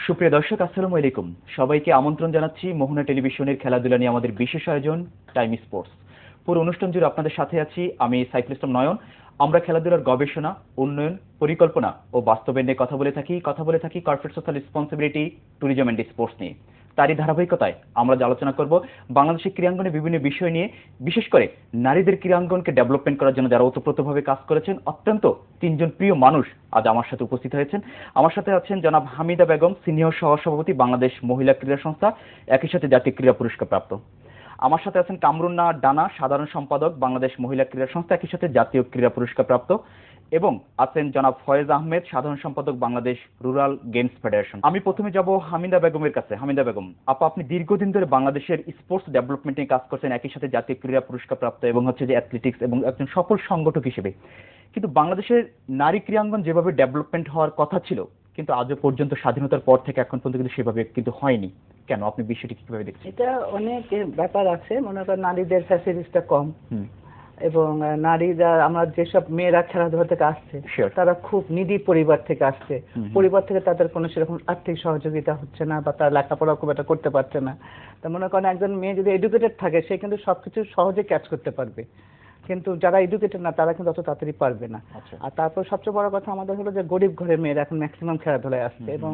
সুপ্রিয় দর্শক, আসসালামু আলাইকুম। সবাইকে আমন্ত্রণ জানাচ্ছি মোহনা টেলিভিশনের খেলাধুলা নিয়ে আমাদের বিশেষ আয়োজন টাইম স্পোর্টস। পুরো অনুষ্ঠান জুড়ে আপনাদের সাথে আছি আমি সাইফুল ইসলাম নয়ন। আমরা খেলাধুলার গবেষণা, উন্নয়ন, পরিকল্পনা ও বাস্তবায়ন নিয়ে কথা বলে থাকি corporate social responsibility, tourism and sports নিয়ে। তারই ধারাবাহিকতায় আমরা আলোচনা করব বাংলাদেশের ক্রীড়াঙ্গনে বিভিন্ন বিষয় নিয়ে, বিশেষ করে নারীদের ক্রীড়াঙ্গনকে ডেভেলপমেন্ট করার জন্য যারা ওতপ্রোতভাবে কাজ করেছেন। অত্যন্ত তিনজন প্রিয় মানুষ আজ আমার সাথে উপস্থিত হয়েছেন। আমার সাথে আছেন জনাব হামিদা বেগম, সিনিয়র সহসভাপতি, বাংলাদেশ মহিলা ক্রীড়া সংস্থা, একই সাথে জাতীয় ক্রীড়া পুরস্কার প্রাপ্ত। আমার সাথে আছেন কামরুন্না ডানা, সাধারণ সম্পাদক, বাংলাদেশ মহিলা ক্রীড়া সংস্থা, একই সাথে জাতীয় ক্রীড়া পুরস্কার প্রাপ্ত। এবং আছেন জনাব ফয়েজ আহমেদ, সাধারণ সম্পাদক, বাংলাদেশ রুরাল গেমস ফেডারেশন। আমি প্রথমে যাব হামিদা বেগমের কাছে। হামিদা বেগম আপনি দীর্ঘদিন ধরে বাংলাদেশের স্পোর্টস ডেভেলপমেন্ট নিয়ে কাজ করছেন, একই সাথে জাতীয় ক্রীড়া পুরস্কার প্রাপ্ত এবং হচ্ছে যে অ্যাথলেটিক্স এবং একজন সফল সংগঠক হিসেবে। কিন্তু বাংলাদেশের নারী ক্রীড়াঙ্গন যেভাবে ডেভেলপমেন্ট হওয়ার কথা ছিল, কিন্তু আজও পর্যন্ত স্বাধীনতার পর থেকে এখন পর্যন্ত কিন্তু সেভাবে কিন্তু হয়নি। কেন, আপনি বিষয়টি কিভাবে দেখছেন? এটা অনেক ব্যাপার আছে। মনে করেন নারীদের ফ্যাসিলিটিসটা কম, এবং নারীরা, আমরা যেসব মেয়েরা খেলাধুলা থেকে আসছে তারা খুব নিডি পরিবার থেকে আসছে। পরিবার থেকে তাদের কোনো সেরকম আর্থিক সহযোগিতা হচ্ছে না, বা তারা লেখাপড়া খুব একটা করতে পারছে না। তা মনে করেন একজন মেয়ে যদি এডুকেটেড থাকে, সে কিন্তু সবকিছু সহজে ক্যাচ করতে পারবে, কিন্তু যারা এডুকেটেড না তারা কিন্তু অত তাড়াতাড়ি পারবে না। আর তারপর সবচেয়ে বড় কথা আমাদের হলো যে গরিব ঘরের মেয়েরা এখন ম্যাক্সিমাম খেলাধুলায় আসছে, এবং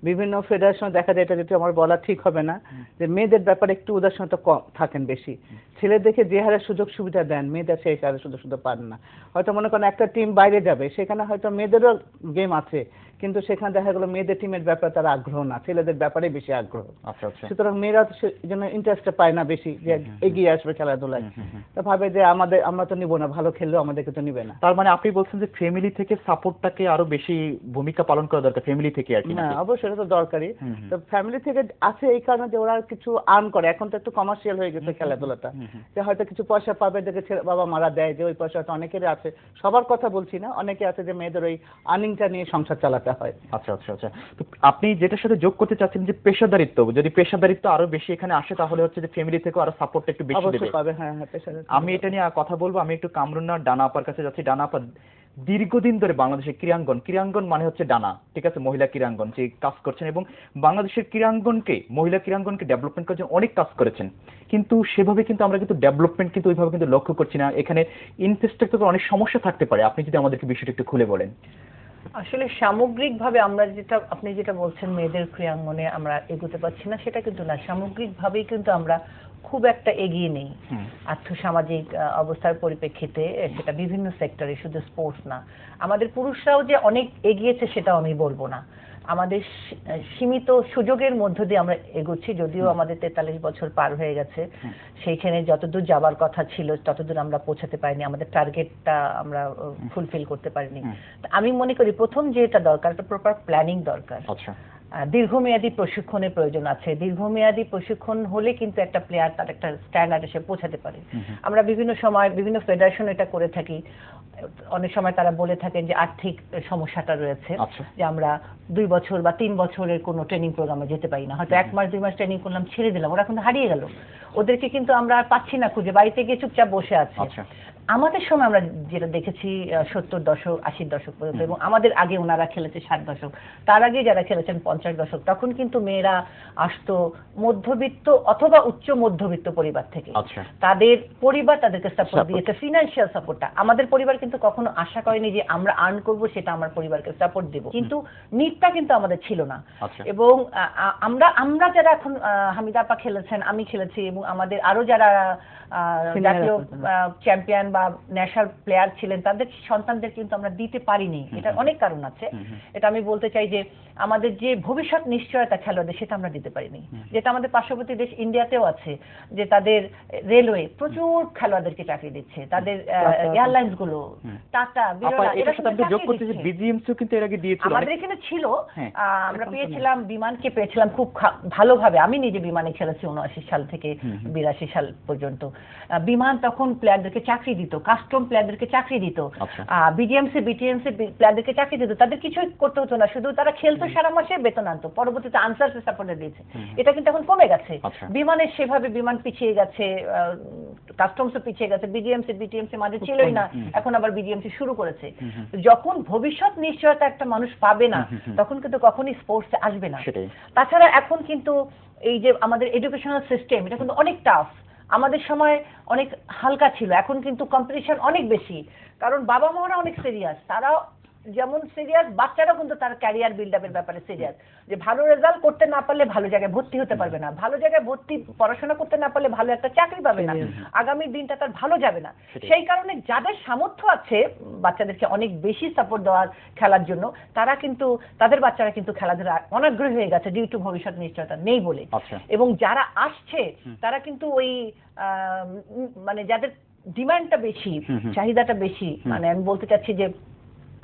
বিভিন্ন ফেডারেশনে দেখা যায়, এটা যদি আমার বলা ঠিক হবে না, যে মেয়েদের ব্যাপারে একটু উদাসীনতা কম থাকেন বেশি। ছেলেদেরকে যে হারে সুযোগ সুবিধা দেন, মেয়েদের সেই হারে সুযোগ সুবিধা পান না। হয়তো মনে করেন একটা টিম বাইরে যাবে, সেখানে হয়তো মেয়েদেরও গেম আছে, কিন্তু সেখানে দেখা গেলো মেয়েদের টিমের ব্যাপারে তারা আগ্রহ না, ছেলেদের ব্যাপারে বেশি আগ্রহ। সুতরাং মেয়েরা জন্য ইন্টারেস্টটা পায় না বেশি, যে এগিয়ে আসবে খেলাধুলায়। তো ভাবে যে আমরা তো নিবো না, ভালো খেললেও আমাদেরকে তো নিবে না। তার মানে আপনি বলছেন যে ফ্যামিলি থেকে সাপোর্টটাকে আরো বেশি ভূমিকা পালন করা দরকার, ফ্যামিলি থেকে আর কি? না, অবশ্যই এটা তো দরকারি। তো ফ্যামিলি থেকে আছে এই কারণে যে ওরা কিছু আর্ন করে। এখন তো একটু কমার্শিয়াল হয়ে গেছে খেলাধুলাটা, যে হয়তো কিছু পয়সা পাবে, দেখে বাবা মারা দেয়, যে ওই পয়সাটা অনেকেরই আছে, সবার কথা বলছি না, অনেকে আছে যে মেয়েদের ওই আর্নিংটা নিয়ে সংসার চালাতে হয়। আচ্ছা আচ্ছা আচ্ছা। তো আপনি যেটার সাথে যোগ করতে চাচ্ছেন যে পেশাদারিত্ব, যদি পেশাদারিত্ব আরো বেশি এখানে আসে, তাহলে হচ্ছে যে ফ্যামিলি থেকে আরো সাপোর্টটা একটু বেশি দেবে। পাবে, হ্যাঁ হ্যাঁ, পেশাদারিত্ব। আমি এটা নিয়ে কথা বলবো। আমি একটু কামরুন্না ডানা আপার কাছে যাচ্ছি। ডানা আপা, দীর্ঘদিন ধরে বাংলাদেশের ক্রীড়াঙ্গন মানে হচ্ছে ডানা, ঠিক আছে, মহিলা ক্রীড়াঙ্গন, যে কাজ করছেন এবং বাংলাদেশের মহিলা ক্রীড়াঙ্গনকে ডেভেলপমেন্ট করার জন্য অনেক কাজ করেছেন। কিন্তু সেভাবে কিন্তু আমরা কিন্তু ডেভেলপমেন্ট কিন্তু ওইভাবে কিন্তু লক্ষ্য করছি না। এখানে ইনফ্রাস্ট্রাকচার অনেক সমস্যা থাকতে পারে। আপনি যদি আমাদেরকে বিষয়টা একটু খুলে বলেন। আসলে সামগ্রিকভাবে আমরা আপনি যেটা বলছেন মেয়েদের ক্রীড়াঙ্গনে আমরা এগোতে পারছি না, সেটা কিন্তু না। সামগ্রিকভাবেই কিন্তু আমরা খুব একটা এগিয়ে নেই আর্থসামাজিক অবস্থার পরিপ্রেক্ষিতে, সেটা বিভিন্ন সেক্টরে, শুধু স্পোর্টস না। আমাদের পুরুষরাও যে অনেক এগিয়েছে সেটাও আমি বলবো না। আমাদের সীমিত সুযোগের মধ্য দিয়ে আমরা এগোচ্ছি, যদিও আমাদের 43 বছর পার হয়ে গেছে। সেইখানে যতদূর যাবার কথা ছিল ততদূর আমরা পৌঁছাতে পারিনি, আমাদের টার্গেটটা আমরা ফুলফিল করতে পারিনি। আমি মনে করি প্রথম যেটা দরকার, একটা প্রপার প্ল্যানিং দরকার। দীর্ঘমেয়াদী প্রশিক্ষণের প্রয়োজন আছে। দীর্ঘমেয়াদী প্রশিক্ষণ হলে কিন্তু একটা প্লেয়ার তার একটা স্ট্যান্ডার্ড এসে পৌঁছাতে পারে। আমরা বিভিন্ন সময় বিভিন্ন ফেডারেশন এটা করে থাকি। অনেক সময় তারা বলে থাকেন যে আর্থিক সমস্যাটা রয়েছে, যে আমরা 2 বছর বা 3 বছরের কোনো ট্রেনিং প্রোগ্রামে যেতে পারি না। হয়তো 1 মাস 2 মাস ট্রেনিং করলাম, ছেড়ে দিলাম, ওরা কিন্তু হারিয়ে গেল। ওদেরকে কিন্তু আমরা আর পাচ্ছি না খুঁজে, বাড়িতে গিয়ে চুপচাপ বসে আছে। আমাদের সময় আমরা যেটা দেখেছি 70 দশক 80 দশক পর্যন্ত, এবং আমাদের আগে ওনারা খেলেছে 60 দশক, তার আগে যারা খেলেছেন 50 দশক, তখন কিন্তু মেয়েরা আসতো মধ্যবিত্ত অথবা উচ্চ মধ্যবিত্ত পরিবার থেকে। তাদের পরিবার তাদেরকে সাপোর্ট দিয়েছে, ফিনান্সিয়াল সাপোর্টটা। আমাদের পরিবার কিন্তু কখনো আশা করেনি যে আমরা আর্ন করব, সেটা আমার পরিবারকে সাপোর্ট দেব, কিন্তু নিডটা কিন্তু আমাদের ছিল না। এবং আমরা যারা এখন, হামিদা আপা খেলেছেন, আমি খেলেছি, এবং আমাদের আরো যারা জাতীয় চ্যাম্পিয়ন বা ন্যাশনাল প্লেয়ার ছিলেন, তাদের সন্তানদের কিন্তু আমরা দিতে পারিনি। এটা অনেক কারণ আছে। এটা আমি বলতে চাই যে আমাদের যে ভবিষ্যৎ নিশ্চয়তা খেলোয়াড়দের, সেটা আমরা দিতে পারিনি। যেটা আমাদের পার্শ্ববর্তী দেশ ইন্ডিয়াতেও আছে, যে তাদের রেলওয়ে প্রচুর খেলোয়াড়দেরকে চাকরি দিচ্ছে, তাদের এয়ারলাইন্স গুলো, টাটা, বিড়লা, এরা যোগ করতে যে বিজিএমসিও কিন্তু এর আগে দিয়েছিল, আমাদের এখানে ছিল। আমরা পেয়েছিলাম, বিমানকে পেয়েছিলাম খুব ভালোভাবে। আমি নিজে বিমানে খেলেছি 79 সাল থেকে 82 সাল পর্যন্ত। বিমান তখন প্লেয়ারদেরকে চাকরি দিত দিত, কাস্টম প্লেয়ারদেরকে চাকরি দিত, আচ্ছা। বিডিএমসি বিটিএমসি প্লেয়ারদেরকে চাকরি দিত, তাদের কিছুই করতে হতো না, শুধু তারা খেলতো, সারা মাসে বেতন আনতো, পরবর্তীতে আনসার সাপোর্টে দিয়েছে। এটা কিন্তু এখন কমে গেছে। আচ্ছা। বিমানের সেভাবে বিমান পিছিয়ে গেছে, কাস্টমসও পিছিয়ে গেছে, বিডিএমসি বিটিএমসি মাঝে ছিলই না, এখন আবার বিডিএমসি শুরু করেছে। যখন ভবিষ্যৎ নিশ্চয়তা একটা মানুষ পাবে না, তখন কিন্তু কখনই স্পোর্টসে আসবে না। তাছাড়া এখন কিন্তু এই যে আমাদের এডুকেশনাল সিস্টেম, এটা কিন্তু অনেক টাফ। আমাদের সময় অনেক হালকা ছিল, এখন কিন্তু কম্পিটিশন অনেক বেশি, কারণ বাবা মারা অনেক সিরিয়াস। তারা যেমন সিরিয়াস, বাচ্চারাও কিন্তু তার ক্যারিয়ার বিল্ড আপের ব্যাপারে সিরিয়াস, যে ভালো রেজাল্ট করতে না পারলে ভালো জায়গায় ভর্তি হতে পারবে না, ভালো জায়গায় ভর্তি পড়াশোনা করতে না পারলে ভালো একটা চাকরি পাবে না, আগামী দিনটা তার ভালো যাবে না। সেই কারণে যাদের সামর্থ্য আছে বাচ্চাদেরকে অনেক বেশি সাপোর্ট দেওয়ার খেলার জন্য, তারা কিন্তু তাদের বাচ্চারা কিন্তু খেলাধুলা অনাগ্রহী হয়ে গেছে ডিউ টু ভবিষ্যৎ নিশ্চয়তা নেই বলে। এবং যারা আসছে তারা কিন্তু ওই মানে যাদের ডিমান্ডটা বেশি, চাহিদাটা বেশি, মানে আমি বলতে চাচ্ছি যে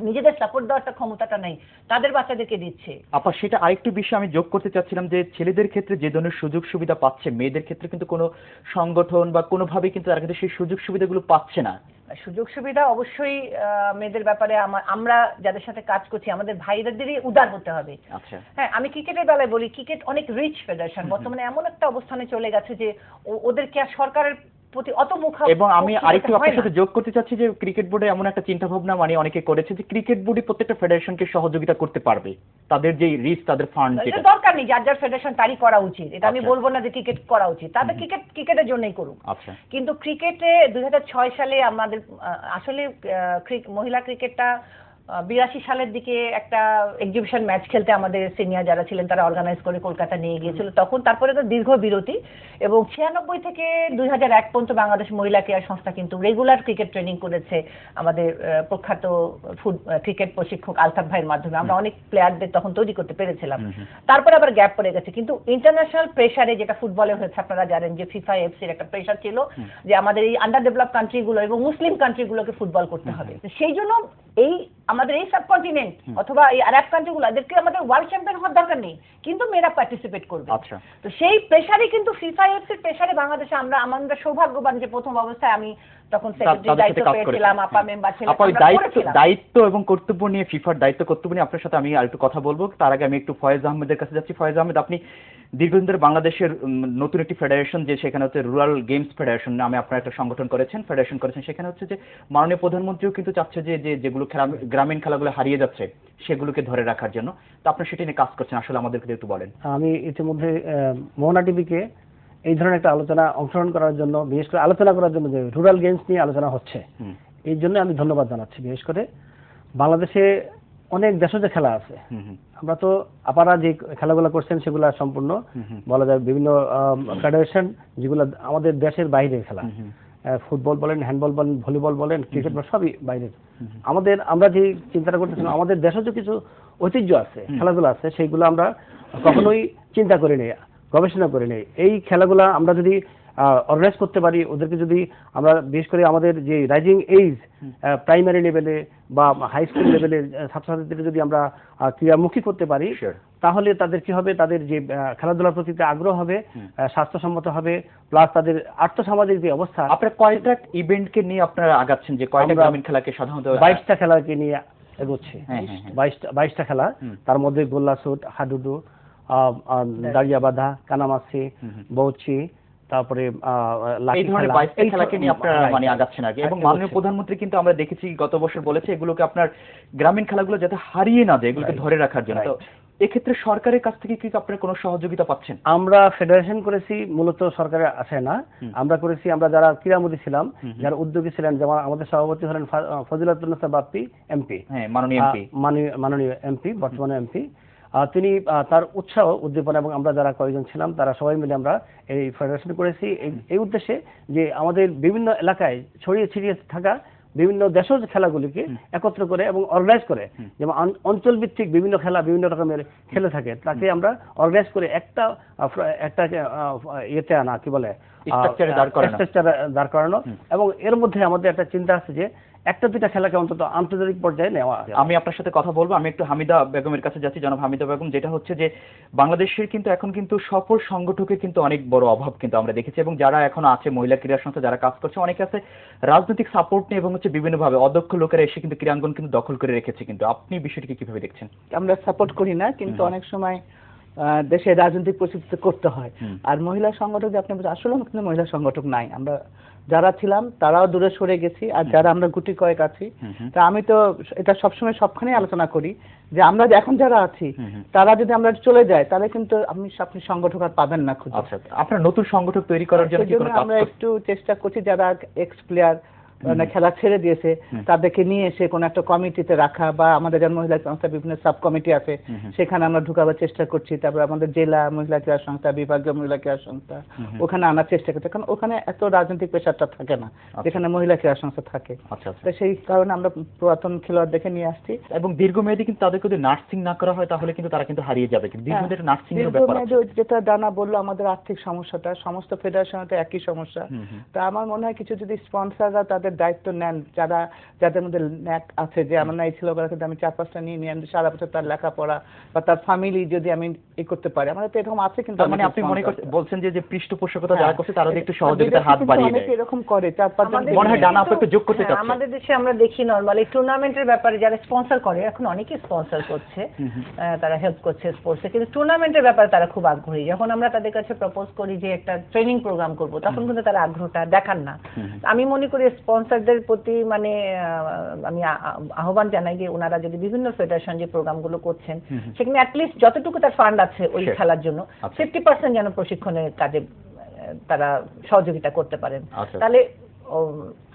নিজেদের সাপোর্ট দেওয়ার ক্ষমতাটা নেই, তাদের বাচ্চাদেরকে দিচ্ছে। আপা সেটা আরেকটু বিষয় আমি যোগ করতে চাচ্ছিলাম যে ছেলেদের ক্ষেত্রে যে ধরনের সুযোগ সুবিধা পাচ্ছে, মেয়েদের ক্ষেত্রে কিন্তু কোনো সংগঠন বা কোনোভাবে কিন্তু তারা কিন্তু সেই সুযোগ সুবিধাগুলো পাচ্ছে না। সুযোগ সুবিধা অবশ্যই মেয়েদের ব্যাপারে আমরা যাদের সাথে কাজ করছি আমাদের ভাইদেরই উদার হতে হবে। আচ্ছা। হ্যাঁ, আমি ক্রিকেটের বেলায় বলি, ক্রিকেট অনেক রিচ ফেডারেশন, বর্তমানে এমন একটা অবস্থানে চলে গেছে যে ওদেরকে আর সরকারের প্রতি অত মুখ। এবং আমি আরেকটু আপনার সাথে যোগ করতে চাচ্ছি যে ক্রিকেট বোর্ডে এমন একটা চিন্তা ভাবনা মানে অনেকে করেছে যে ক্রিকেট বোর্ডে প্রত্যেকটা ফেডারেশনকে সহযোগিতা করতে পারবে, তাদের যে রিচ, তাদের ফান্ড, এটা দরকার নেই, যার যার ফেডারেশন তারই করা উচিত। এটা আমি বলবো না যে ক্রিকেট করা উচিত, তাদের ক্রিকেটের জন্যই করুক। আচ্ছা। কিন্তু ক্রিকেটে 2006 সালে আমাদের আসলে মহিলা ক্রিকেটটা 82 সালের দিকে একটা এক্সিবিশন ম্যাচ খেলতে আমাদের সিনিয়র যারা ছিলেন তারা অর্গানাইজ করে কলকাতা নিয়ে গিয়েছিল। তখন তারপরে তো দীর্ঘ বিরতি, এবং 96 থেকে 2001 পর্যন্ত বাংলাদেশ মহিলা ক্রীড়া সংস্থা কিন্তু রেগুলার ক্রিকেট ট্রেনিং করেছে আমাদের প্রখ্যাত ক্রিকেট প্রশিক্ষক আলতাফ ভাইয়ের মাধ্যমে। আমরা অনেক প্লেয়ারদের তখন তৈরি করতে পেরেছিলাম। তারপরে আবার গ্যাপ পড়ে গেছে, কিন্তু ইন্টারন্যাশনাল প্রেসারে যেটা ফুটবলে হয়েছে আপনারা জানেন যে ফিফা এফসির একটা প্রেসার ছিল যে আমাদের এই আন্ডার ডেভেলপ কান্ট্রিগুলো এবং মুসলিম কান্ট্রিগুলোকে ফুটবল করতে হবে। সেই জন্য এই আমাদের এই সাবকন্টিনেন্ট অথবা এই আরব কান্ট্রিগুলো, এদেরকে আমাদের ওয়ার্ল্ড চ্যাম্পিয়ন হওয়ার দরকার নেই, কিন্তু মেয়েরা পার্টিসিপেট করবে। আচ্ছা। তো সেই প্রেসারে কিন্তু ফিফা এফসির প্রেসারে বাংলাদেশে আমরা সৌভাগ্যবান যে প্রথম অবস্থায় আমি তখন সেক্রেটারি দায়িত্ব পেয়েছিলাম, আপা মেম্বার ছিলাম। আপা দায়িত্ব এবং কর্তব্য নিয়ে, ফিফার দায়িত্ব কর্তব্য নিয়ে আপনার সাথে আমি আরেকটু কথা বলবো। তার আগে আমি একটু ফয়েজ আহমেদের কাছে যাচ্ছি। ফয়েজ আহমেদ, আপনি দীর্ঘদিন ধরে বাংলাদেশের নতুন একটি ফেডারেশন, যে সেখানে হচ্ছে রুরাল গেমস ফেডারেশন নামে আপনারা একটা সংগঠন করেছেন, ফেডারেশন করেছেন, সেখানে হচ্ছে যে মাননীয় প্রধানমন্ত্রীও কিন্তু চাচ্ছে যে যেগুলো গ্রামীণ খেলাগুলো হারিয়ে যাচ্ছে সেগুলোকে ধরে রাখার জন্য, তো আপনি সেটা নিয়ে কাজ করছেন, আসলে আমাদেরকে একটু বলেন। আমি ইতিমধ্যে মোহনা টিভিকে এই ধরনের একটা আলোচনা অংশগ্রহণ করার জন্য, বিশেষ করে আলোচনা করার জন্য যে রুরাল গেমস নিয়ে আলোচনা হচ্ছে, এই জন্য আমি ধন্যবাদ জানাচ্ছি। বিশেষ করে বাংলাদেশে অনেক দেশজ খেলা আছে, আমরা তো আপনারা যে খেলাগুলো করছেন সেগুলো সম্পূর্ণ বলা যায় বিভিন্ন ফেডারেশন যেগুলো আমাদের দেশের বাইরের খেলা, ফুটবল বলেন, হ্যান্ডবল বলেন, ভলিবল বলেন, ক্রিকেট বলেন, সবই বাইরের। আমরা যে চিন্তাটা করতেছিলাম আমাদের দেশজ কিছু ঐতিহ্য আছে, খেলাধুলা আছে, সেইগুলো আমরা কখনোই চিন্তা করি নাই, গবেষণা করি নাই। এই খেলাগুলা আমরা যদি অর্গানাইজ করতে পারি, ওদেরকে যদি আমরা বিশেষ করে আমাদের যে রাইজিং এইজ প্রাইমারি লেভেলে বা হাই স্কুল লেভেলের ছাত্রছাত্রীদের যদি আমরা ক্রীড়ামুখী করতে পারি, তাহলে তাদের কি হবে, তাদের যে খেলাধুলার প্রতি আগ্রহ হবে, স্বাস্থ্যসম্মত হবে, প্লাস তাদের আর্থসামাজিক যে অবস্থা। আপনারা কয়টা ইভেন্টকে নিয়ে আপনারা আগাচ্ছেন, যে কয়টা গ্রামীণ খেলাকে সাধারণত? 22টা খেলাকে নিয়ে এগোচ্ছে। 22টা খেলা, তার মধ্যে গোল্লা শুট, হাডুডু, দাঁড়িয়া বাঁধা, কানামাছি, বৌচি, তারপরে এই ধরনের 22টা খেলাকে নিয়ে আপনারা মানে আগাচ্ছেন আর কি। এবং মাননীয় প্রধানমন্ত্রী কিন্তু আমরা দেখেছি গত বছর বলেছে এগুলোকে আপনার গ্রামীণ খেলাগুলো যাতে হারিয়ে না যায়, এগুলোকে ধরে রাখার জন্য। তো এক্ষেত্রে সরকারের কাছ থেকে কি আপনারা কোনো সহযোগিতা পাচ্ছেন? আমরা ফেডারেশন করেছি, মূলত সরকারের আসে না, আমরা করেছি আমরা যারা ক্রীড়ামোদী ছিলাম, যারা উদ্যোগী ছিলেন, যেমন আমাদের সভাপতি হলেন ফজিলাতুন্নেসা বাপ্পি এমপি, মাননীয় এমপি, বর্তমানে এমপি। তিনি তার উৎসাহ উদ্দীপনা এবং আমরা যারা কয়েকজন ছিলাম তারা সবাই মিলে আমরা এই ফেডারেশন করেছি এই উদ্দেশ্যে যে আমাদের বিভিন্ন এলাকায় ছড়িয়ে ছিটিয়ে থাকা বিভিন্ন দেশজ খেলাগুলিকে একত্র করে এবং অর্গানাইজ করে, যেমন অঞ্চল ভিত্তিক বিভিন্ন খেলা বিভিন্ন রকমের খেলে থাকে, তাকে আমরা অর্গানাইজ করে একটা ইয়েতে আনা, কি বলে, স্ট্রাকচারে দাঁড় করানো এবং এর মধ্যে আমাদের একটা চিন্তা আছে যে একটা দুইটা খেলাকে অন্তত আন্তর্জাতিক পর্যায়ে নেওয়া। আমি আপনার সাথে কথা বলবো, আমি একটু হামিদা বেগমের কাছে যাচ্ছি। জনাব হামিদা বেগম, যেটা হচ্ছে যে বাংলাদেশের কিন্তু এখন কিন্তু সফল সংগঠকের কিন্তু অনেক বড় অভাব কিন্তু আমরা দেখেছি, এবং যারা এখন আছে মহিলা ক্রীড়া সংস্থা যারা কাজ করছে অনেকে আছে রাজনৈতিক সাপোর্ট নিয়ে এবং হচ্ছে বিভিন্নভাবে অদক্ষ লোকেরা এসে কিন্তু ক্রীড়াঙ্গন কিন্তু দখল করে রেখেছে। কিন্তু আপনি বিষয়টিকে কিভাবে দেখছেন? আমরা সাপোর্ট করি না, কিন্তু অনেক সময় দেশে রাজনৈতিক পরিস্থিতি করতে হয়। আর মহিলা সংগঠক যে আপনি আসলে কিন্তু মহিলা সংগঠক নাই, আমরা যারা ছিলাম তারাও দূরে সরে গেছি, আর যারা আমরা গুটি কয়েক আছি। তা আমি তো এটা সবসময় সবখানেই আলোচনা করি যে আমরা এখন যারা আছি তারা যদি আমরা চলে যাই তাহলে কিন্তু আপনি সংগঠক আর পাবেন না খুঁজে। আচ্ছা, আপনার নতুন সংগঠক তৈরি করার জন্য কি কোনো কাজ আমরা একটু চেষ্টা করছি, যারা এক্স প্লেয়ার খেলা ছেড়ে দিয়েছে তাদেরকে নিয়ে এসে কোনো একটা কমিটিতে রাখা, বা আমাদের যারা মহিলা সংস্থা বিভিন্ন সাব কমিটি আছে সেখানে আমরা ঢুকাবার চেষ্টা করছি। তারপর আমাদের জেলা মহিলা ক্রীড়া সংস্থা, বিভাগীয় মহিলা ক্রীড়া সংস্থা, ওখানে আনার চেষ্টা করছি, কারণ ওখানে এত রাজনৈতিক প্রেশারটা থাকে না যেখানে মহিলা ক্রীড়া সংস্থা থাকে। তো সেই কারণে আমরা পুরাতন খেলোয়াড়দেরকে নিয়ে আসছি। এবং দীর্ঘমেয়াদী কিন্তু তাদেরকে যদি নার্সিং না করা হয় তাহলে কিন্তু তারা কিন্তু হারিয়ে যাবে। কিন্তু দীর্ঘমেয়াদী নার্সিং এর ব্যাপার আছে। যেটা ডানা বললো, আমাদের আর্থিক সমস্যাটা সমস্ত ফেডারেশনে একই সমস্যা। তা আমার মনে হয় কিছু যদি স্পন্সররা তাদের দায়িত্ব নেন, যাদের মধ্যে ন্যাক আছে যে আমার না এই ছেলেগুলো কিন্তু আমি 4-5টা নিয়ে আমি সারা বছর তার লেখাপড়া বা তার ফ্যামিলি যদি আমি করতে পারি, আমাদের তো এরকম আছে। কিন্তু মানে আপনি মনে বলছেন যে পৃষ্ঠপোষকতা যারা করছে তারা একটু সহযোগিতার হাত বাড়িয়ে দেয়, এরকম করে 4-5 জন মনে হয় ডানা আপু একটু যোগ করতে চাচ্ছে। আমাদের দেশে আমরা দেখি নরমালি টুর্নামেন্টের ব্যাপারে যারা স্পন্সর করে, এখন অনেকেই স্পন্সর করছে, তারা হেল্প করছে স্পোর্টসে, কিন্তু টুর্নামেন্টের ব্যাপারে তারা খুব আগ্রহী। যখন আমরা তাদের কাছে প্রপোজ করি যে একটা ট্রেনিং প্রোগ্রাম করব, তখন কিন্তু তারা আগ্রহটা দেখান না। আমি মনে করি স্পন্সরদের প্রতি মানে আমি আহ্বান জানাই যে ওনারা যদি বিভিন্ন ফেডারেশন যে প্রোগ্রামগুলো করছেন সেখানে অ্যাটলিস্ট যতটুকু তার ফান্ড আছে ওই খেলার জন্য 50% যেন প্রশিক্ষণের কাজে তারা সহযোগিতা করতে পারেন। তাহলে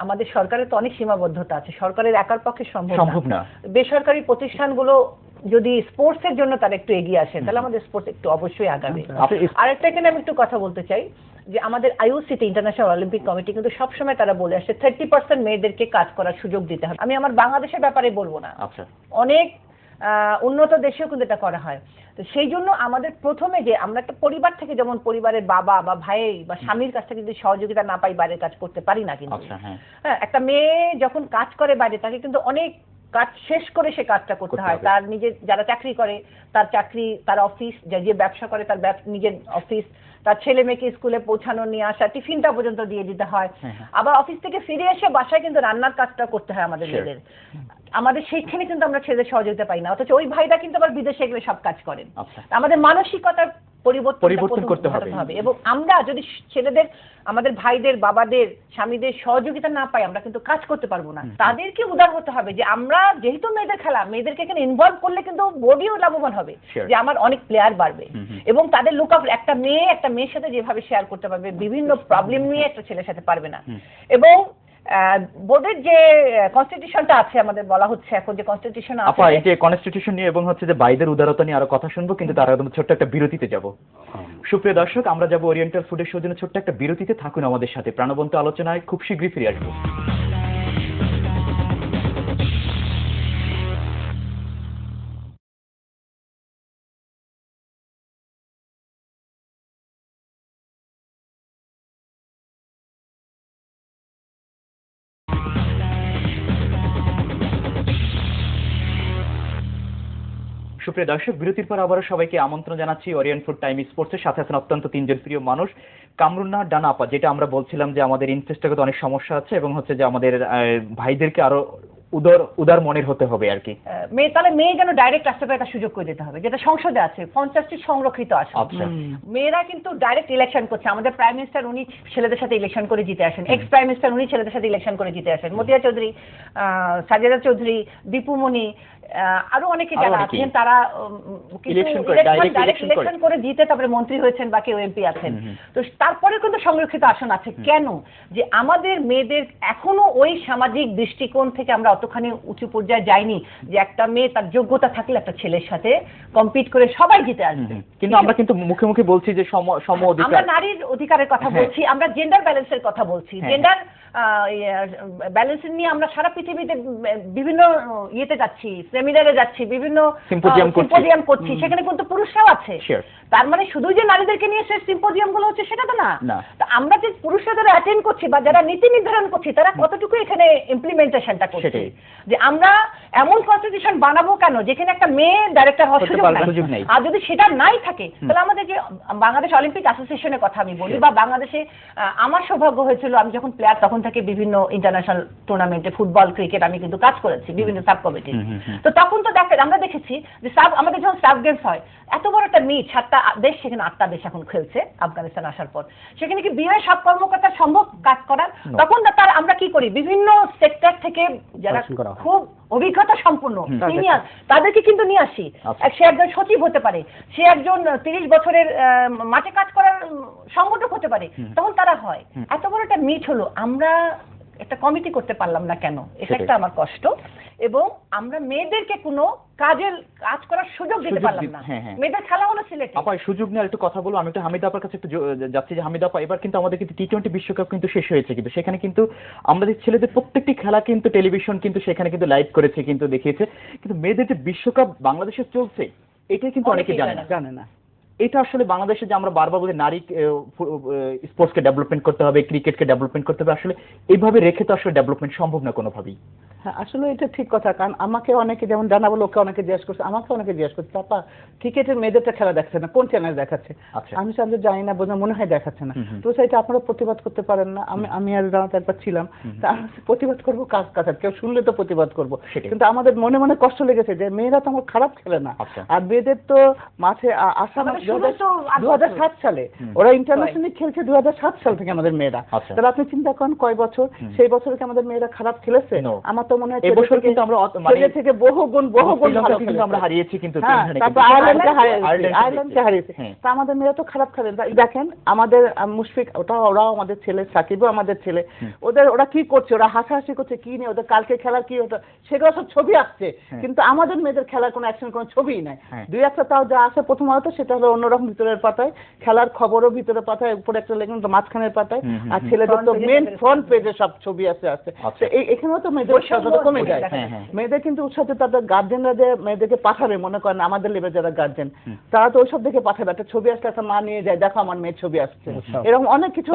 আমাদের সরকারের তো অনেক সীমাবদ্ধতা আছে, সরকারের একার পক্ষে সম্ভব না। বেসরকারি প্রতিষ্ঠানগুলো যদি স্পোর্টসের জন্য তারা একটু এগিয়ে আসে তাহলে আমাদের স্পোর্টস একটু অবশ্যই আগাবে। আরেকটা এখানে আমি একটু কথা বলতে চাই যে আমাদের আইওসিতে ইন্টারন্যাশনাল অলিম্পিক কমিটি কিন্তু সবসময় তারা বলে আসছে 30% মেয়েদেরকে কাজ করার সুযোগ দিতে হবে। আমি আমার বাংলাদেশের ব্যাপারে বলবো না, অনেক উন্নত দেশেও কিন্তু এটা করা হয়। তো সেই জন্য আমাদের প্রথমে যে আমরা একটা পরিবার থেকে, যেমন পরিবারের বাবা বা ভাই বা স্বামীর কাছ থেকে যদি সহযোগিতা না পাই বাইরের কাজ করতে পারি না। কিন্তু হ্যাঁ, একটা মেয়ে যখন কাজ করে বাইরে তাকে কিন্তু অনেক কাজ শেষ করে সে কাজটা করতে হয়। তার নিজের যারা চাকরি করে তার চাকরি, তার অফিস, যে ব্যবসা করে তার নিজের অফিস, তার ছেলে মেয়েকে স্কুলে পৌঁছানো নিয়ে আসা, টিফিনটা পর্যন্ত দিয়ে দিতে হয়। আবার অফিস থেকে ফিরে এসে বাসায় কিন্তু রান্নার কাজটা করতে হয় আমাদের মেয়েদের। আমাদের সেইখানে কিন্তু আমরা ছেলেদের সহযোগিতা পাই না, অথচ ওই ভাইরা কিন্তু আবার বিদেশে গেলে সব কাজ করেন। আমাদের মানসিকতার পরিবর্তন করতে হবে, এবং আমরা যদি ছেলেদের, আমাদের ভাইদের, বাবাদের, স্বামীদের সহযোগিতা না পাই আমরা কিন্তু কাজ করতে পারবো না। তাদেরকে উদার হতে হবে যে আমরা যেহেতু মেয়েদের খেলা, মেয়েদেরকে এখানে ইনভলভ করলে কিন্তু বডিও লাভবান হবে, যে আমার অনেক প্লেয়ার বাড়বে, এবং তাদের লুক আপ একটা মেয়ের সাথে যেভাবে শেয়ার করতে পারবে, বিভিন্ন প্রবলেম নিয়ে একটা ছেলের সাথে পারবে না। এবং বোর্ডের যে কনস্টিটিউশনটা আছে, আমাদের বলা হচ্ছে এখন যে কনস্টিটিউশন আছে, আপা এই যে কনস্টিটিউশন নিয়ে এবং হচ্ছে যে বাইদের উদারতা নিয়ে আরো কথা শুনবো, কিন্তু তার আগে ছোট্ট একটা বিরতিতে যাব। সুপ্রিয় দর্শক, আমরা যাব ওরিয়েন্টাল ফুডের সৌজন্যে ছোট্ট একটা বিরতিতে। থাকুন আমাদের সাথে, প্রাণবন্ত আলোচনায় খুব শীঘ্রই ফিরে আসবো। সুপ্রিয় দর্শক, বিরতির পর আবারও সবাইকে আমন্ত্রণ জানাচ্ছি ওরিয়েন্ট ফুড টাইম স্পোর্টসের সাথে আছেন অত্যন্ত তিনজন প্রিয় মানুষ। কামরুন্নাহার ডানা আপা, যেটা আমরা বলছিলাম যে আমাদের ইনফ্রাস্ট্রাকচারগত অনেক সমস্যা আছে, এবং হচ্ছে যে আমাদের ভাইদেরকে আরো উদার মনের হতে হবে আর কি। তাহলে মেয়ে যেন ডাইরেক্ট আসতে পারে তার সুযোগ করে দিতে হবে, যেটা সংসদে আছে 50টি সংরক্ষিত আসন। মেয়েরা কিন্তু ডাইরেক্ট ইলেকশন করছে। আমাদের প্রাইম মিনিস্টার উনি ছেলেদের সাথে ইলেকশন করে জিতে আসেন, এক্স প্রাইম মিনিস্টার উনি ছেলেদের সাথে ইলেকশন করে জিতে আসেন, মতিয়া চৌধুরী, সাজেদা চৌধুরী, দীপুমণি, আরো অনেকে যারা আছেন তারা ইলেকশন করে জিতে তারপরে মন্ত্রী হয়েছেন বা কেউ এমপি আছেন। তো তারপরে কিন্তু সংরক্ষিত আসন আছে। কেন? যে আমাদের মেয়েদের এখনো ওই সামাজিক দৃষ্টিকোণ থেকে আমরা অতখানি উঁচু পর্যায়ে যাইনি যে একটা মেয়ে তার যোগ্যতা থাকলে একটা ছেলের সাথে কম্পিট করে সবাই জিতে আসবে। কিন্তু আমরা কিন্তু মুখে মুখে বলছি যে সম অধিকার, আমরা নারীর অধিকারের কথা বলছি, আমরা জেন্ডার ব্যালেন্সের কথা বলছি। জেন্ডার ব্যালেন্সিং নিয়ে আমরা সারা পৃথিবীতে বিভিন্ন ইয়েতে যাচ্ছি, সেমিনারে যাচ্ছি, বিভিন্ন সিম্পোজিয়াম করছি, সেখানে কিন্তু পুরুষরাও আছে। তার মানে শুধু যে নারীদেরকে নিয়ে সেই সিম্পোজিয়াম গুলো হচ্ছে সেটা তো না। আমরা যে পুরুষরা যারা অ্যাটেন্ড করছি বা যারা নীতি নির্ধারণ করছি তারা কতটুকু এখানে ইমপ্লিমেন্টেশনটা করছে, যে আমরা এমন কনস্টিটিউশন বানাবো কেন যেখানে একটা মেয়ে ডাইরেক্টর হওয়ার সুযোগ নেই। আর যদি সেটা নাই থাকে তাহলে আমাদের যে বাংলাদেশ অলিম্পিক অ্যাসোসিয়েশনের কথা আমি বলি, বা বাংলাদেশে আমার সৌভাগ্য হয়েছিল আমি যখন প্লেয়ার তখন থেকে বিভিন্ন ইন্টারন্যাশনাল টুর্নামেন্টে ফুটবল, ক্রিকেট আমি কিন্তু কাজ করেছি বিভিন্ন সাব কমিটি। তো তখন তো আমরা দেখেছি যে আমাদের যখন সাব গেমস হয় এত বড় একটা মিট, 7টা দেশ, সেখানে 8টা দেশ এখন খেলছে আফগানিস্তান আসার পর, সেখানে কি বিয়ে সব কর্মকর্তা সম্ভব কাজ করার? তখন তার আমরা কি করি, বিভিন্ন সেক্টর থেকে যারা খুব অভিজ্ঞতা সম্পন্ন সিনিয়র তাদেরকে কিন্তু নিয়ে আসি। সে একজন সচিব হতে পারে, সে একজন 30 বছরের মাঠে কাজ করার সংগঠক হতে পারে, তখন তারা হয়। এত বড় একটা মিট হলো, আমরা একটা কমিটি করতে পারলাম না কেন? এটা একটা আমার কষ্ট। এবং আমরা মেয়েদেরকে কোনো কাজ করার সুযোগ দিতে পারলাম না। মেয়েদের খেলা হলো সিলেটে। আপা সুযোগ নিয়ে একটু কথা বলবো। আমি একটু হামিদা আপার কাছে একটু যাচ্ছি যে হামিদা আপা, এবার কিন্তু আমাদের কিন্তু টি-20 বিশ্বকাপ কিন্তু শেষ হয়েছে, কিন্তু সেখানে কিন্তু আমাদের ছেলেদের প্রত্যেকটি খেলা কিন্তু টেলিভিশন কিন্তু সেখানে কিন্তু লাইভ করেছে, কিন্তু দেখিয়েছে, কিন্তু মেয়েদের যে বিশ্বকাপ বাংলাদেশে চলছে এটাই কিন্তু অনেকে জানে না। এটা আসলে বাংলাদেশে যে আমরা বারবার বলি নারী স্পোর্টসকে ডেভেলপমেন্ট করতে হবে, ক্রিকেটকে ডেভেলপমেন্ট করতে হবে, আসলে এইভাবে রেখে তো আসলে ডেভেলপমেন্ট সম্ভব না কোনোভাবেই। হ্যাঁ, আসলে এটা ঠিক কথা। কারণ আমাকে অনেকে, যেমন জানাবো লোককে অনেকে জিজ্ঞেস করছে, আমাকে অনেকে জিজ্ঞেস করছে, পাপা ক্রিকেটের মেয়েদেরটা খেলা দেখাচ্ছে না, কোন চ্যানেল দেখাচ্ছে? আমি সামনে জানি না, মনে হয় দেখাচ্ছে না। তো সেটা আপনারা প্রতিবাদ করতে পারেন না? আমি আর জানাতে একবার ছিলাম, তা প্রতিবাদ করবো কাজ কাছে, কেউ শুনলে তো প্রতিবাদ করবো, কিন্তু আমাদের মনে মনে কষ্ট লেগেছে যে মেয়েরা তো আমার খারাপ খেলে না। আর মেয়েদের তো মাঠে আসা 2007 সালে ওরা ইন্টারন্যাশনালি খেলছে, 2007 সাল থেকে আমাদের মেয়েরা। তাহলে আপনি চিন্তা করেন কয় বছর, সেই বছরে কি আমাদের মেয়েরা খারাপ খেলেছে? আমার তো মনে হয় এবছর কিন্তু আমরা ছেলে থেকে বহু গুণ ভালো কিন্তু আমরা হারিয়েছি, কিন্তু তারপর আয়ারল্যান্ডকে হারিয়েছি। তা আমাদের মেয়েরা তো খারাপ খেলে। দেখেন আমাদের মুশফিক, ওরাও আমাদের ছেলে, সাকিবও আমাদের ছেলে, ওরা কি করছে, ওরা হাসাহাসি করছে কি নিয়ে, ওদের কালকে খেলার কি হতো সেগুলো সব ছবি আসছে, কিন্তু আমাদের মেয়েদের খেলার কোনো অ্যাকশন, কোনো ছবিই নাই। দুই একটা তাও যা আছে প্রথমত সেটা হলো অন্যরকম ভিতরের পাতায়, খেলার খবরও ভিতরের পাতায়, উপরে একটা লেখেন মাঝখানের পাতায়, আর ছেলেদের তো মেন ফ্রন্ট পেজে সব ছবি আছে। এখানেও তো মেয়েদের উৎসাহটা কমে যায়। মেয়েদের কিন্তু উৎসাহ তাদের গার্জেনরা যে মেয়েদেরকে পাঠাবে, মনে করেন আমাদের লেভেল যারা গার্জেন তারা তো ওইসব দেখে পাঠাবে, একটা ছবি আসলে একটা মা নিয়ে যায়, দেখো আমার মেয়ের ছবি আসছে, এরকম অনেক কিছু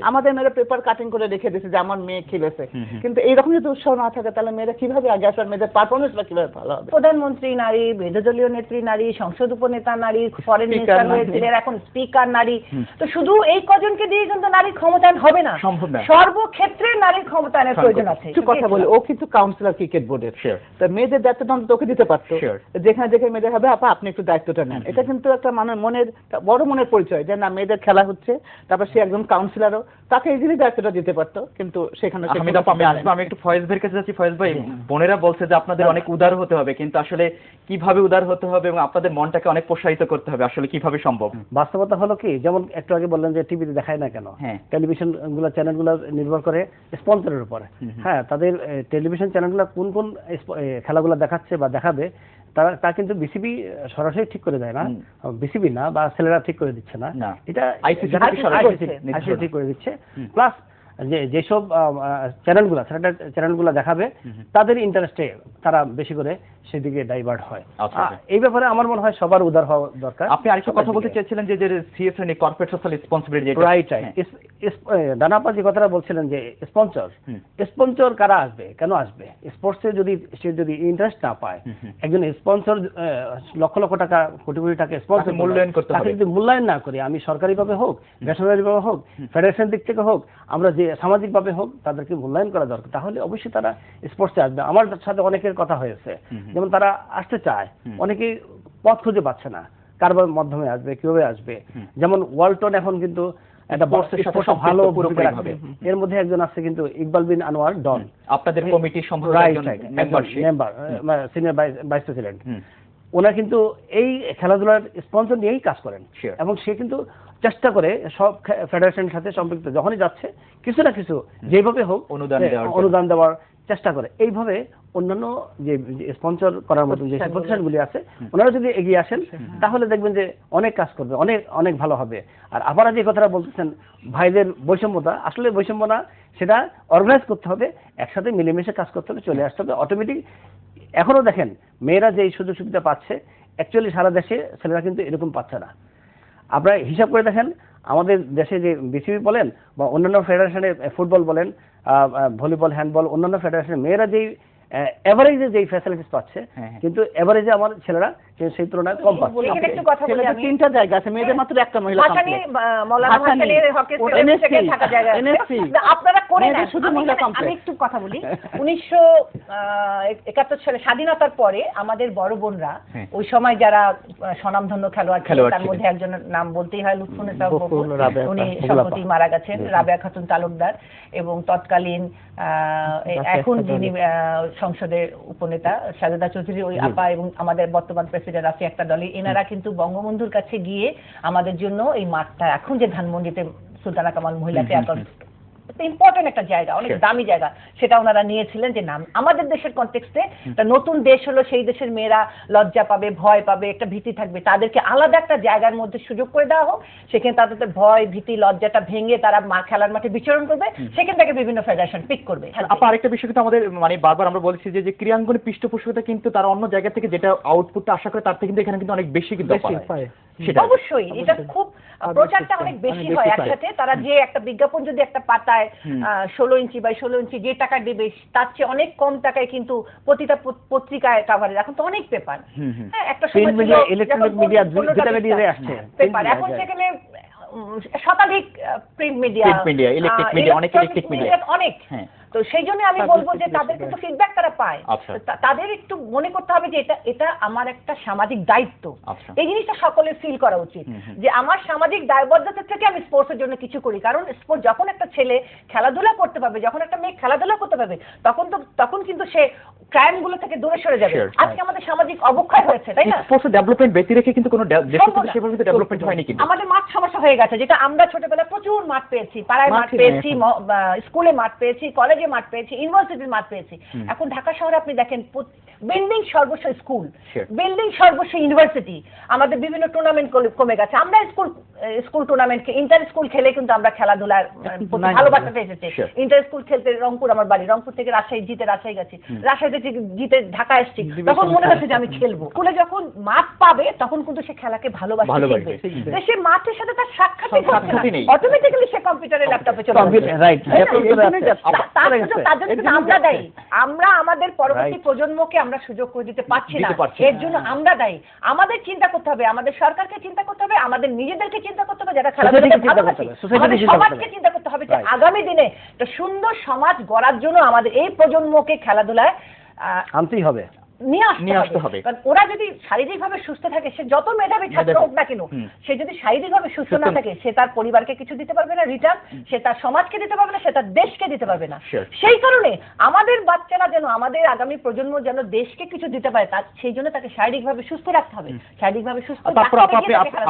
আমাদের মেয়েরা পেপার কাটিং করে রেখে দিয়েছে যে আমার মেয়ে খেলেছে। কিন্তু এইরকম যদি উৎসাহ না থাকে তাহলে মেয়েরা কিভাবে আগে আসবে, মেয়েদের পারফরমেন্সটা কিভাবে ভালো হবে? প্রধানমন্ত্রী নারী, বিরোধী নেত্রী নারী, সংসদ উপনেতা নারী, ফরেন মিনিস্টার হয়েছিলেন, এখন স্পিকার নারী। তো শুধু এই কজনকে দিয়ে কিন্তু নারীর ক্ষমতায়ন হবে না, সর্বক্ষেত্রে নারীর ক্ষমতায়নের প্রয়োজন আছে। কিছু কথা বলি, ও কিন্তু কাউন্সিলর ক্রিকেট বোর্ডের, তা মেয়েদের দায়িত্বটা তোকে দিতে পারতো, যেখানে যেখানে মেয়েদের হবে আপা আপনি একটু দায়িত্বটা নেন। এটা কিন্তু একটা মনের বড় মনের পরিচয় যে না মেয়েদের খেলা হচ্ছে, তারপর সে একজন কাউন্সিলরও, তাকে ইজিলি দায়িত্বটা দিতে পারতো, কিন্তু সেখানে আমি একটু ফয়েজ ভাইয়ের কাছে যাচ্ছি। ফয়েজ ভাই, বোনেরা বলছে যে আপনাদের অনেক উদার হতে হবে, কিন্তু আসলে কিভাবে উদার হতে হবে এবং আপনাদের মনটাকে অনেক প্রসারিত করতে হবে, আসলে কিভাবে সম্ভব? বাস্তবতা হলো কি, যেমন একটু আগে বললেন যে টিভিতে দেখায় না কেন, টেলিভিশন গুলো চ্যানেলগুলো নির্ভর করে স্পন্সরের উপরে। হ্যাঁ, তাদের টেলিভিশন চ্যানেলগুলো কোন কোন খেলাগুলো দেখাচ্ছে বা দেখাবে তা কিন্তু বিসিবি সরাসরি ঠিক করে দেয় না, বিসিবি না বা ছেলেরা ঠিক করে দিচ্ছে না, এটা আইসিসি ঠিক করে দিচ্ছে। প্লাস যেসব চ্যানেলগুলো দেখাবে তাদের ইন্টারেস্টে তারা বেশি করে সেদিকে ডাইভার্ট হয়। এই ব্যাপারে আমার মনে হয় সবার উদার হওয়া দরকার। আপনি আরেকটা কথা বলতে চেয়েছিলেন যে CSN corporate social responsibility, right. দানাপা যে কথাটা বলছিলেন যে স্পন্সর কারা আসবে, কেন আসবে? স্পোর্টসে সে যদি ইন্টারেস্ট না পায়, একজন স্পন্সর লক্ষ লক্ষ টাকা, কোটি কোটি টাকা স্পন্সর মূল্যায়ন করতে হবে, যদি মূল্যায়ন না করি, আমি সরকারিভাবে হোক, বেসরকারিভাবে হোক, ফেডারেশন দিক থেকে হোক, আমরা যে সামাজিকভাবে হোক, তাদেরকে মূল্যায়ন করা দরকার, তাহলে অবশ্যই তারা স্পোর্টসে আসবে। আমার সাথে অনেকের কথা হয়েছে, যেমন তারা আসতে চায়, অনেকে পথ খুঁজে পাচ্ছে না, কার মাধ্যমে আসবে, কিভাবে আসবে। যেমন ওয়ালটন এখন কিন্তু একটা ভালো ভূমিকা রাখবে, এর মধ্যে একজন আছে কিন্তু ইকবাল বিন আনোয়ার ডন, আপনাদের কমিটির মেম্বার, সিনিয়র ভাইস প্রেসিডেন্ট। ওনারা কিন্তু এই খেলাধুলার স্পন্সর নিয়েই কাজ করেন, এবং সে কিন্তু চেষ্টা করে সব ফেডারেশনের সাথে সম্পৃক্ত, যখনই যাচ্ছে কিছু না কিছু যেভাবে হোক অনুদান দেওয়ার চেষ্টা করে। এইভাবে অন্যান্য যে স্পন্সর করার মতো যে প্রতিষ্ঠানগুলি আছে ওনারা যদি এগিয়ে আসেন তাহলে দেখবেন যে অনেক কাজ করবে, অনেক অনেক ভালো হবে। আর আপনারা যে কথাটা বলতেছেন ভাইদের বৈষম্যতা, আসলে বৈষম্য না, সেটা অর্গানাইজ করতে হবে, একসাথে মিলেমিশে কাজ করতে হবে, চলে আসতে হবে অটোমেটিক। এখনো দেখেন মেয়েরা যে সুযোগ সুবিধা পাচ্ছে, অ্যাকচুয়ালি সারা দেশে ছেলেরা কিন্তু এরকম পাচ্ছে না। আপনারা হিসাব করে দেখেন আমাদের দেশে যে বিসিবি বলেন বা অন্যান্য ফেডারেশনে ফুটবল বলেন, ভলিবল, হ্যান্ডবল, অন্যান্য ফেডারেশনে মেয়েরা যেই এভারেজে যেই ফ্যাসিলিটিস পাচ্ছে, কিন্তু এভারেজে আমার ছেলেরা সেই তুলনায় কম পাচ্ছে। এখানে একটু কথা বলি আমি। 3টা জায়গা আছে, মেয়েদের মাত্র একটা মহিলা ভাসানী, মওলানা ভাসানীর হকের থেকে থাকা জায়গা আপনারা করে নেন। শুধু মহিলা কমপ্লেক্স। আমি একটু কথা বলি। 1971 সালে স্বাধীনতার পরে আমাদের বড় বোনরা ওই সময় যারা স্বনামধন্য খেলোয়াড় ছিল, তার মধ্যে একজনের নাম বলতেই হয়, লুৎফুন্নেসা বকুল, উনি সম্প্রতি মারা গেছেন, রাবেয়া খাতুন তালুকদার, এবং তৎকালীন এখন যিনি সংসদের উপনেতা সাজেদা চৌধুরী ওই আপা, এবং আমাদের বর্তমান প্রেসিডেন্ট রাফি একটা দলে, এনারা কিন্তু বঙ্গবন্ধুর কাছে গিয়ে আমাদের জন্য এই মাঠটা, এখন যে ধানমন্ডিতে সুলতানা কামাল মহিলা ক্রীড়া ইম্পর্টেন্ট একটা জায়গা, অনেক দামি জায়গা, সেটা ওনারা নিয়েছিলেন যে নাম আমাদের দেশের কনটেক্সটে একটা নতুন দেশ হলো, সেই দেশের মেয়েরা লজ্জা পাবে, ভয় পাবে, একটা ভীতি থাকবে, তাদেরকে আলাদা একটা জায়গার মধ্যে সুযোগ করে দেওয়া হোক, সেখানে তাদের ভয় ভীতি লজ্জাটা ভেঙে তারা খেলার মাঠে বিচরণ করবে, সেখান থেকে বিভিন্ন ফেডারেশন পিক করবে। আপা আরেকটা বিষয় কিন্তু আমাদের মানে বারবার আমরা বলছি যে ক্রীড়াঙ্গনের পৃষ্ঠপোষকতা কিন্তু তারা অন্য জায়গা থেকে যেটা আউটপুটটা আশা করে তার থেকে কিন্তু এখানে কিন্তু অনেক বেশি কিন্তু পায়। অবশ্যই এটা খুব প্রচারটা অনেক বেশি হয় একসাথে। তারা যে একটা বিজ্ঞাপন যদি একটা পাতায় 16 ইঞ্চি বাই 16 ইঞ্চি যে টাকা দেবে, তার চেয়ে অনেক কম টাকায় কিন্তু প্রতিটা পত্রিকায় কাভারেজ, এখন তো অনেক পেপার, হ্যাঁ একটা সময় ছিল ইলেকট্রনিক মিডিয়া দুটা মিডিয়ায় আসছে পেপার, এখন সেখানে শতাধিক প্রিন্ট মিডিয়া, ইলেকট্রিক মিডিয়া, অনেক ইলেকট্রিক মিডিয়া অনেক। তো সেই জন্য আমি বলবো যে তাদের কিন্তু ফিডব্যাক তারা পায়, তাদের একটু মনে করতে হবে যে এটা আমার একটা সামাজিক দায়িত্ব, এই জিনিসটা সকলের ফিল করা উচিত যে আমার সামাজিক দায়বদ্ধতা থেকে আমি স্পোর্টসের জন্য কিছু করি। কারণ স্পোর্টস যখন একটা ছেলে খেলাধুলা করতে পারবে, যখন একটা মেয়ে খেলাধুলা করতে পারবে, তখন কিন্তু সে ক্রাইম গুলো থেকে দূরে সরে যাবে। আজকে আমাদের সামাজিক অবক্ষয় হয়েছে, তাই না? স্পোর্টস ডেভেলপমেন্ট ব্যতি রেখে কিন্তু কোনো দেশে কিন্তু সেভাবে ডেভেলপমেন্ট হয়নি। কিন্তু আমাদের মাঠ সমস্যা হয়ে গেছে, যেটা আমরা ছোটবেলায় প্রচুর মাঠ পেয়েছি, পাড়ায় মাঠ পেয়েছি, স্কুলে মাঠ পেয়েছি, কলেজে মাঠ পেয়েছি, ইউনিভার্সিটির মাঠ পেয়েছি। এখন ঢাকা শহরে আপনি দেখেন বিল্ডিং সর্বস্ব স্কুল, বিল্ডিং সর্বস্ব ইউনিভার্সিটি, আমাদের বিভিন্ন টুর্নামেন্ট কমে গেছে। আমরা স্কুল টুর্নামেন্টকে ইন্টার স্কুল খেলে কিন্তু আমরা খেলাধুলার ভালোবাসাটা এসেছে। ইন্টার স্কুল খেলতে রংপুর আমার বাড়ি, রংপুর থেকে রাজশাহী গেছি, রাজশাহী জিতে ঢাকা এসেছি, তখন মনে হচ্ছে যে আমি খেলবো। স্কুলে যখন মাঠ পাবে তখন কিন্তু সে খেলাকে ভালোবাসে, সে মাঠের সাথে তার সাক্ষাৎই নেই, অটোমেটিক্যালি সে কম্পিউটারে ল্যাপটপে চলে যাবে। আমরা দায়ী, আমরা আমাদের পরবর্তী প্রজন্মকে আমরা সুযোগ করে দিতে পারছি না, এর জন্য আমরা দায়ী। আমাদের চিন্তা করতে হবে, আমাদের সরকারকে চিন্তা করতে হবে, আমাদের নিজেদেরকে চিন্তা করতে হবে, যারা খেলাধুলাকে ভালোবাসে, আমাদের সমাজকে চিন্তা করতে হবে যে আগামী দিনে একটা সুন্দর সমাজ গড়ার জন্য আমাদের এই প্রজন্মকে খেলাধুলায় আনতেই হবে, নিয়ে আসতে হবে। কারণ ওরা যদি শারীরিকভাবে সুস্থ থাকে, সে যত মেধাবী ছাত্র হোক না কেন, সে যদি শারীরিকভাবে সুস্থ না থাকে, সে তার পরিবারকে কিছু দিতে পারবে না রিটার্ন, সে তার সমাজকে দিতে পারবে না, সে তার দেশকে দিতে পারবে না। সেই কারণে আমাদের বাচ্চারা যেন, আমাদের আগামী প্রজন্ম যেন দেশকে কিছু দিতে পারে, তার সেই জন্য তাকে শারীরিকভাবে সুস্থ রাখতে হবে, শারীরিকভাবে সুস্থ। তারপর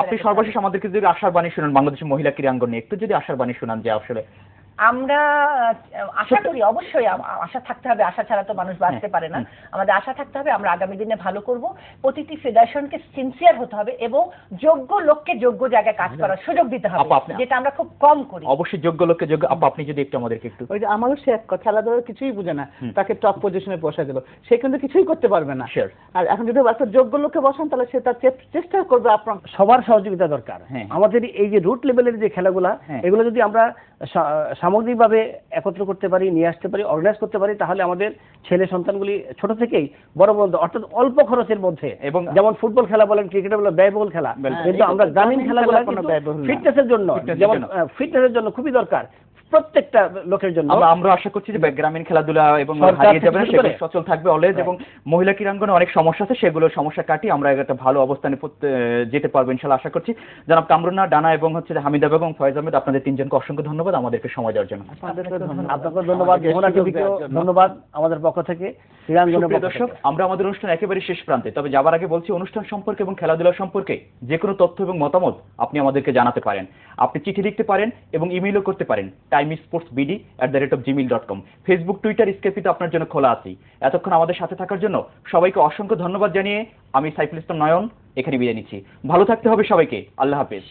আপনি সর্বশেষ আমাদেরকে যদি আশার বাণী শুনান বাংলাদেশের মহিলা ক্রীড়াঙ্গন নিয়ে, একটু যদি আশার বাণী শুনান যে আসলে আমরা আশা করি, অবশ্যই আশা থাকতে হবে, আশা ছাড়া তো মানুষ বাঁচতে পারে না। আমাদের আশা থাকতে হবে আমরা আগামী দিনে ভালো করব, প্রতিটি ফেডারেশনকে সিনসিয়ার হতে হবে এবং যোগ্য লোককে যোগ্য জায়গায় কাজ করার সুযোগ দিতে হবে, যেটা আমরা খুব কম করি। অবশ্যই যোগ্য লোককে যোগ্য। আপনি যদি একটু আমাদেরকে একটু, ওই যে আমারও সে এক কথা, খেলাধুলা কিছুই বুঝে না, তাকে টপ পজিশনে বসে দিল, সে কিন্তু কিছুই করতে পারবে না। আর এখন যদি একটা যোগ্য লোককে বসান, তাহলে সে তার চেষ্টা করবে। আপনার সবার সহযোগিতা দরকার। আমাদের এই যে রুট লেভেলের যে খেলাগুলা, এগুলো যদি আমরা সামগ্রিকভাবে একত্র করতে পারি, নিয়ে আসতে পারি, অর্গানাইজ করতে পারি, তাহলে আমাদের ছেলে সন্তানগুলি ছোট থেকেই বড় বড়, অর্থাৎ অল্প খরচের মধ্যে, এবং যেমন ফুটবল খেলা বলেন, ক্রিকেট বলেন, ব্যয়বহুল খেলা, কিন্তু আমরা গ্রামীণ খেলাগুলো ফিটনেসের জন্য, যেমন ফিটনেসের জন্য খুবই দরকার প্রত্যেকটা লোকের জন্য। আমরা আশা করছি যে গ্রামীণ খেলাধুলা এবং হারিয়ে যাবে না, সেগুলো সচল থাকবে অলওয়েজ, এবং মহিলা ক্রীড়াঙ্গনে অনেক সমস্যা আছে, সেগুলোর সমস্যা কাটিয়ে আমরা একটা ভালো অবস্থানে যেতে পারবো ইনশাআল্লাহ আশা করছি। জনাব কামরুন্নাহ, ডানা এবং হামিদা বেগম, ফয়েজ আহমেদ, আপনাদের তিনজনকে অসংখ্য ধন্যবাদ আমাদেরকে সময় দেওয়ার জন্য। আপনাকে ধন্যবাদ, মোহনা টিভিকে ধন্যবাদ আমাদের পক্ষ থেকে। ক্রীড়াঙ্গনের দর্শক, আমরা আমাদের অনুষ্ঠান একেবারে শেষ প্রান্তে, তবে যাবার আগে বলছি অনুষ্ঠান সম্পর্কে এবং খেলাধুলা সম্পর্কে যে কোনো তথ্য এবং মতামত আপনি আমাদেরকে জানাতে পারেন। আপনি চিঠি লিখতে পারেন এবং ইমেইলও করতে পারেন timesportsbd@gmail.com। ফেসবুক, টুইটার, স্কাইপে তো আপনার জন্য খোলা আছেই। এতক্ষণ আমাদের সাথে থাকার জন্য সবাইকে অসংখ্য ধন্যবাদ জানিয়ে আমি সাইফুল ইসলাম নয়ন এখানে বিদায় নিচ্ছি। ভালো থাকতে হবে সবাইকে। আল্লাহ হাফেজ।